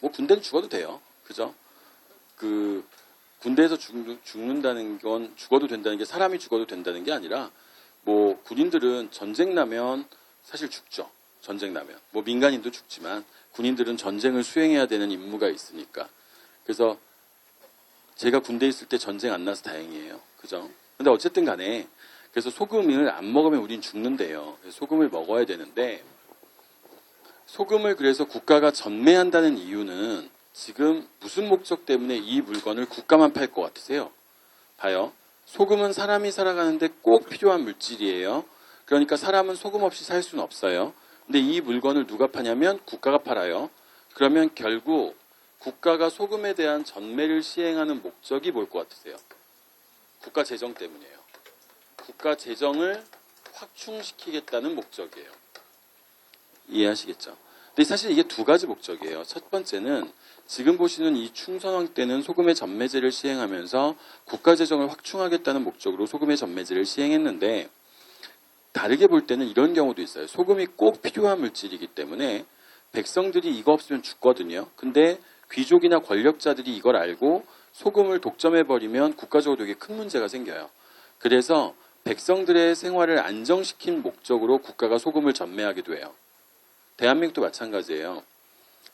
뭐 군대는 죽어도 돼요. 그죠? 그 군대에서 죽는다는 건 죽어도 된다는 게 사람이 죽어도 된다는 게 아니라 뭐 군인들은 전쟁 나면 사실 죽죠. 전쟁 나면 뭐 민간인도 죽지만 군인들은 전쟁을 수행해야 되는 임무가 있으니까. 그래서 제가 군대에 있을 때 전쟁 안 나서 다행이에요. 그죠? 근데 어쨌든 간에 그래서 소금을 안 먹으면 우린 죽는데요. 소금을 먹어야 되는데 소금을 그래서 국가가 전매한다는 이유는 지금 무슨 목적 때문에 이 물건을 국가만 팔 것 같으세요? 봐요. 소금은 사람이 살아가는데 꼭 필요한 물질이에요. 그러니까 사람은 소금 없이 살 수는 없어요. 근데 이 물건을 누가 파냐면 국가가 팔아요. 그러면 결국 국가가 소금에 대한 전매를 시행하는 목적이 뭘 것 같으세요? 국가 재정 때문이에요. 국가 재정을 확충시키겠다는 목적이에요. 이해하시겠죠? 근데 사실 이게 두 가지 목적이에요. 첫 번째는 지금 보시는 이 충선왕 때는 소금의 전매제를 시행하면서 국가 재정을 확충하겠다는 목적으로 소금의 전매제를 시행했는데 다르게 볼 때는 이런 경우도 있어요. 소금이 꼭 필요한 물질이기 때문에 백성들이 이거 없으면 죽거든요. 근데 귀족이나 권력자들이 이걸 알고 소금을 독점해버리면 국가적으로 되게 큰 문제가 생겨요. 그래서 백성들의 생활을 안정시킨 목적으로 국가가 소금을 전매하기도 해요. 대한민국도 마찬가지예요.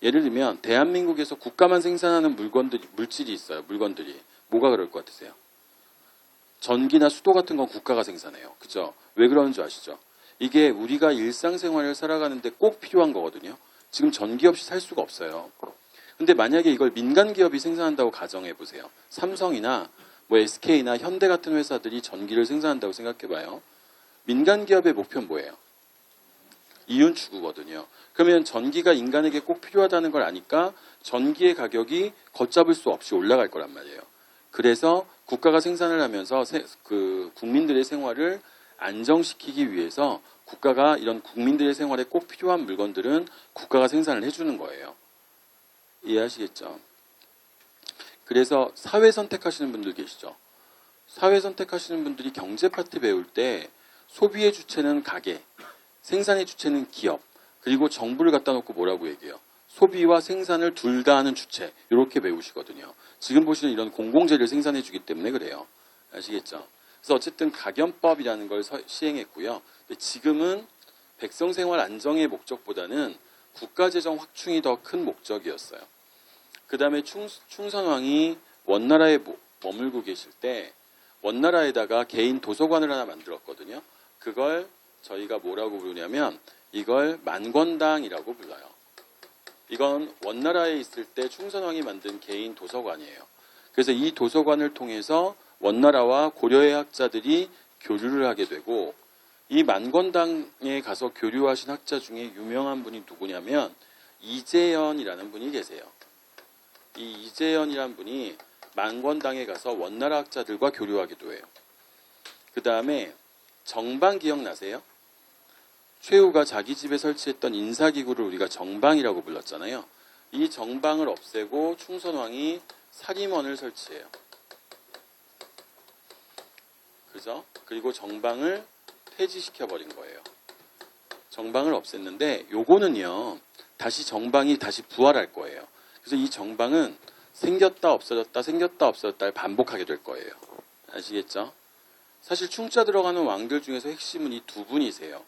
예를 들면 대한민국에서 국가만 생산하는 물질이 있어요. 물건들이. 뭐가 그럴 것 같으세요? 전기나 수도 같은 건 국가가 생산해요. 그죠? 왜 그러는 줄 아시죠? 이게 우리가 일상생활을 살아가는데 꼭 필요한 거거든요. 지금 전기 없이 살 수가 없어요. 근데 만약에 이걸 민간 기업이 생산한다고 가정해 보세요. 삼성이나 뭐 SK나 현대 같은 회사들이 전기를 생산한다고 생각해 봐요. 민간 기업의 목표는 뭐예요? 이윤 추구거든요. 그러면 전기가 인간에게 꼭 필요하다는 걸 아니까 전기의 가격이 걷잡을 수 없이 올라갈 거란 말이에요. 그래서 국가가 생산을 하면서 국민들의 생활을 안정시키기 위해서 국가가 이런 국민들의 생활에 꼭 필요한 물건들은 국가가 생산을 해주는 거예요. 이해하시겠죠? 그래서 사회 선택하시는 분들 계시죠? 사회 선택하시는 분들이 경제 파트 배울 때 소비의 주체는 가게, 생산의 주체는 기업, 그리고 정부를 갖다 놓고 뭐라고 얘기해요? 소비와 생산을 둘 다 하는 주체, 이렇게 배우시거든요. 지금 보시는 이런 공공재를 생산해 주기 때문에 그래요. 아시겠죠? 그래서 어쨌든 가견법이라는 걸 시행했고요. 근데 지금은 백성 생활 안정의 목적보다는 국가재정 확충이 더 큰 목적이었어요. 그 다음에 충선왕이 원나라에 머물고 계실 때 원나라에다가 개인 도서관을 하나 만들었거든요. 그걸 저희가 뭐라고 부르냐면 이걸 만권당이라고 불러요. 이건 원나라에 있을 때 충선왕이 만든 개인 도서관이에요. 그래서 이 도서관을 통해서 원나라와 고려의 학자들이 교류를 하게 되고 이 만권당에 가서 교류하신 학자 중에 유명한 분이 누구냐면 이재현이라는 분이 계세요. 이 이재현이라는 분이 만권당에 가서 원나라 학자들과 교류하기도 해요. 그 다음에 정방 기억나세요? 최후가 자기 집에 설치했던 인사기구를 우리가 정방이라고 불렀잖아요. 이 정방을 없애고 충선왕이 사림원을 설치해요. 그죠? 그리고 정방을 폐지시켜버린 거예요. 정방을 없앴는데 요거는요. 다시 정방이 다시 부활할 거예요. 그래서 이 정방은 생겼다 없어졌다 생겼다 없어졌다를 반복하게 될 거예요. 아시겠죠? 사실 충자 들어가는 왕들 중에서 핵심은 이 두 분이세요.